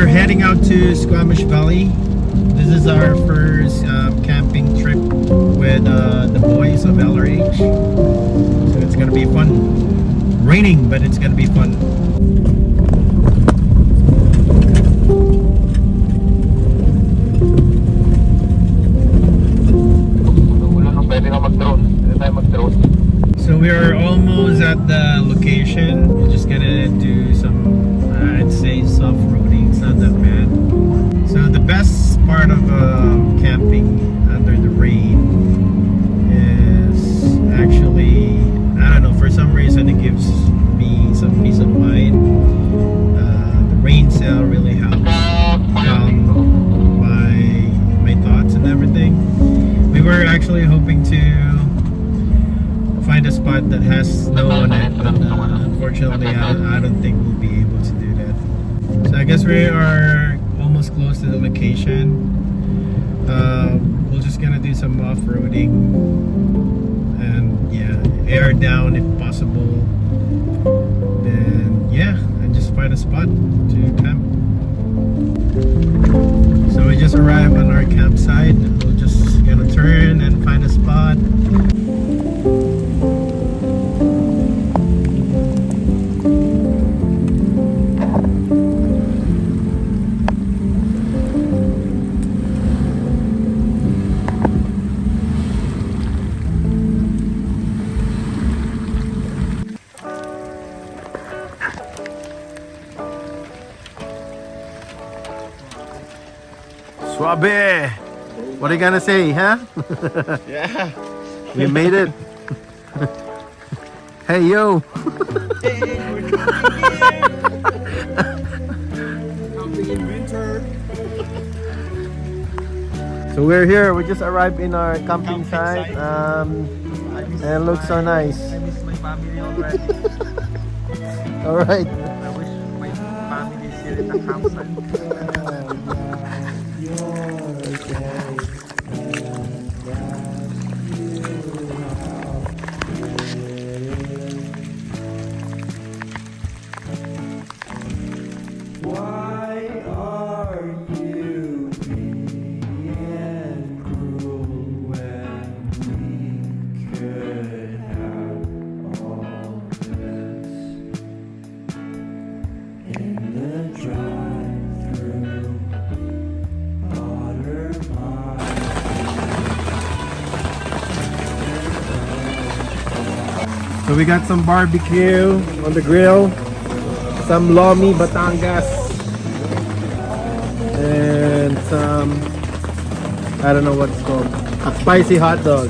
we're heading out to Squamish Valley. This is our first camping trip with the boys of LRH. So it's gonna be fun. Raining, but it's gonna be fun. So we are almost at the location. We're just gonna do some, I'd say, soft roading. It's not that bad. So the best part of camping under the rain is actually, I don't know, for some reason it gives me some peace of mind. The rain cell really helps calm my thoughts and everything. We were actually hoping to find a spot that has snow on it, but unfortunately I don't think we'll be able to do that. So I guess we are almost close to the location. We're just gonna do some off-roading and yeah, air down if possible. Then yeah, and just find a spot to camp. So we just arrived on our campsite. We're just gonna turn and find a spot. Swabe! What are you gonna say, huh? Yeah. We made it. Hey, yo! Hey, we're camping here. Camping in winter. So we're here. We just arrived in our camping site. And it looks so nice. I miss my family already. Alright. I wish my family is here in the campsite. So we got some barbecue on the grill, some lomi Batangas, and some, I don't know what it's called, a spicy hot dog.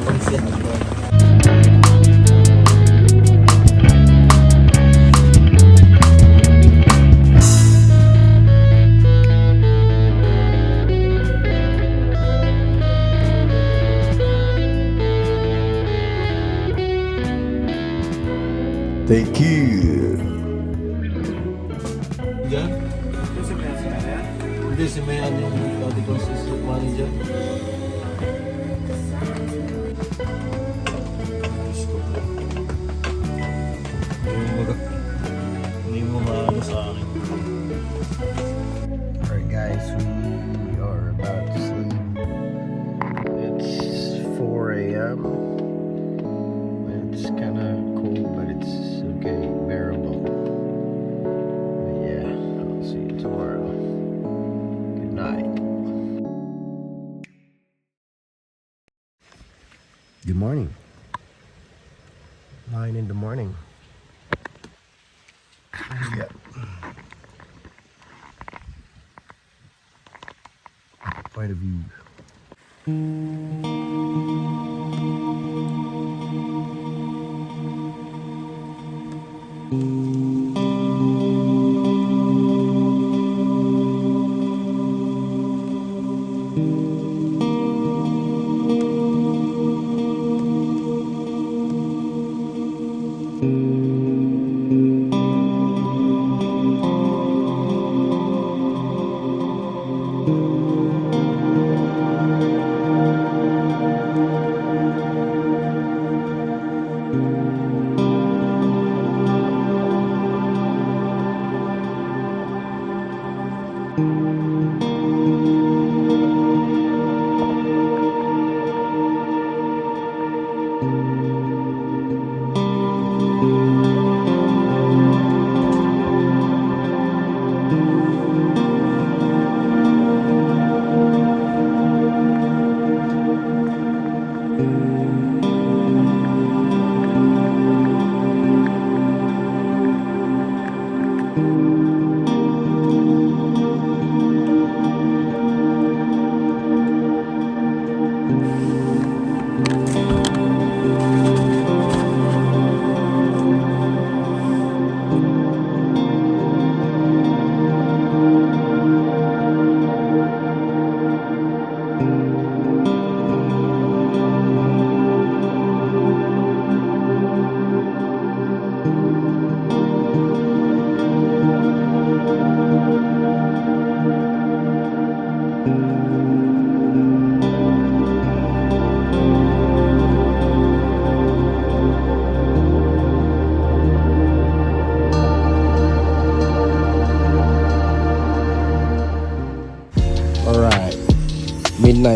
Thank you. Diyan? Hindi, si Mayan yung dati kong assistant manager. Hindi mo maano sa akin. Alright guys, we are about to sleep. It's 4 a.m. It's kind of cold, but it's okay, bearable. But yeah, I'll see you tomorrow. Good night. Good morning. 9 in the morning. Yeah. Quite a view.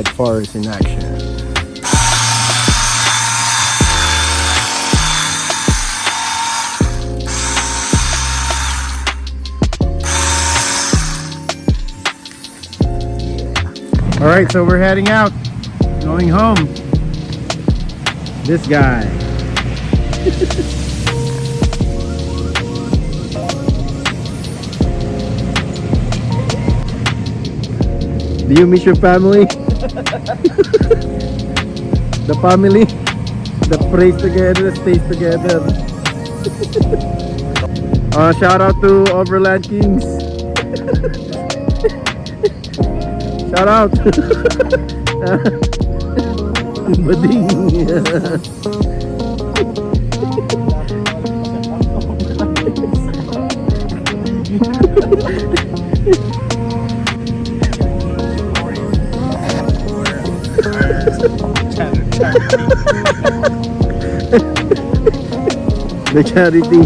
Countryside Forest in action. Alright, so we're heading out, going home. This guy. Do you miss your family? The family that prays together, that stays together. Shout out to Overland Kings. Shout out. Bading. The charity.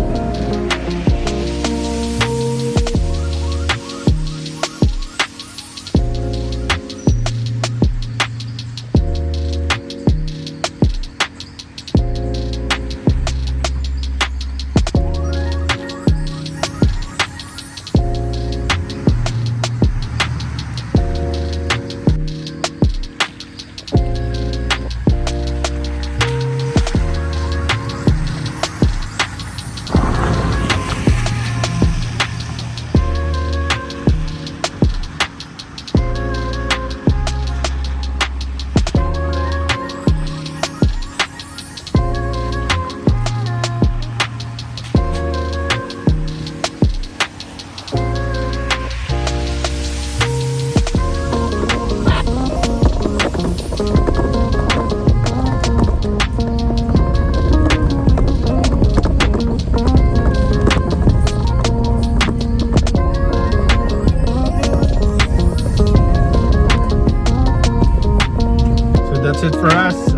That's it for us.